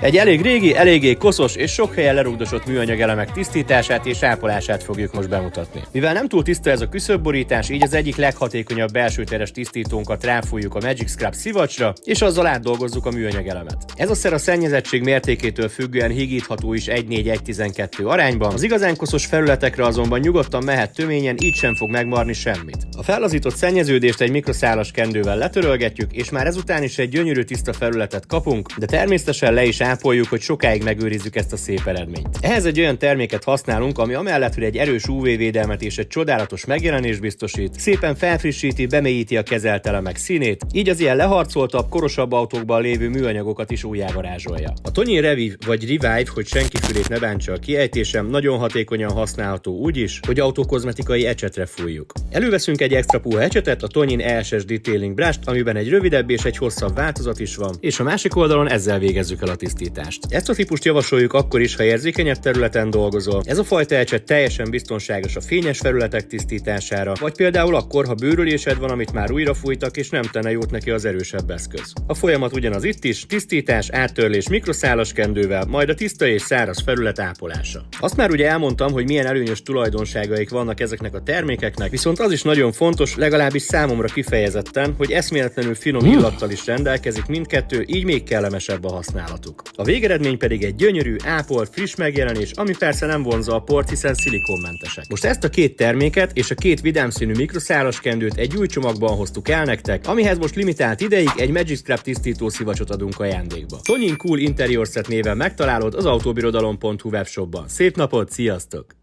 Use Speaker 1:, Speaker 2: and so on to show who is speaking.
Speaker 1: Egy elég régi, eléggé koszos és sok helyen lerugdosott műanyag elemek tisztítását és ápolását fogjuk most bemutatni. Mivel nem túl tiszta ez a küszöbborítás, így az egyik leghatékonyabb belsőteres tisztítónkat ráfújjuk a Magic Scrub szivacsra, és azzal átdolgozzuk a műanyag elemet. Ez a szer a szennyezettség mértékétől függően hígítható is 1:4:1:12 arányban, az igazán koszos felületekre azonban nyugodtan mehet töményen, így sem fog megmarni semmit. A fellazított szennyeződést egy mikroszálas kendővel letörölgetjük, és már ezután is egy gyönyörű tiszta felületet kapunk, de természetesen le is ápoljuk, hogy sokáig megőrizzük ezt a szép eredményt. Ehhez egy olyan terméket használunk, ami amellett, hogy egy erős UV-védelmet és egy csodálatos megjelenést biztosít, szépen felfrissíti, bemélyíti a kezelt elemek színét, így az ilyen leharcoltabb, korosabb autókban lévő műanyagokat is újjávarázsolja. A Tonyin Revive vagy Revive, hogy senki fülét ne bántsa a kiejtésem, nagyon hatékonyan használható úgy is, hogy autokozmetikai ecsetre fújjuk. Előveszünk egy extra puha ecsetet, a Tonyin ESS Detailing Brush-t, amiben egy rövidebb és egy hosszabb változat is van, és a másik oldalon ezzel végezzük el a tisztítást. Ezt a típust javasoljuk akkor is, ha érzékenyebb területen dolgozol. Ez a fajta ecset teljesen biztonságos a fényes felületek tisztítására, vagy például akkor, ha bőrölésed van, amit már újra fújtak, és nem tenne jót neki az erősebb eszköz. A folyamat ugyanaz itt is, tisztítás, áttörlés mikroszálas kendővel, majd a tiszta és száraz felület ápolása. Azt már ugye elmondtam, hogy milyen előnyös tulajdonságaik vannak ezeknek a termékeknek, viszont az is nagyon fontos, legalábbis számomra kifejezetten, hogy eszméletlenül finom illattal is rendelkezik mindkettő, így még kellemesebb a használatuk. A végeredmény pedig egy gyönyörű, ápolt, friss megjelenés, ami persze nem vonzza a port, hiszen szilikonmentesek. Most ezt a két terméket és a két vidám színű mikroszálas kendőt egy új csomagban hoztuk el nektek, amihez most limitált ideig egy Magic Scrub tisztító szivacsot adunk ajándékba. Tonyin Cool Interior Set néven megtalálod az autobirodalom.hu webshopban. Szép napot, sziasztok!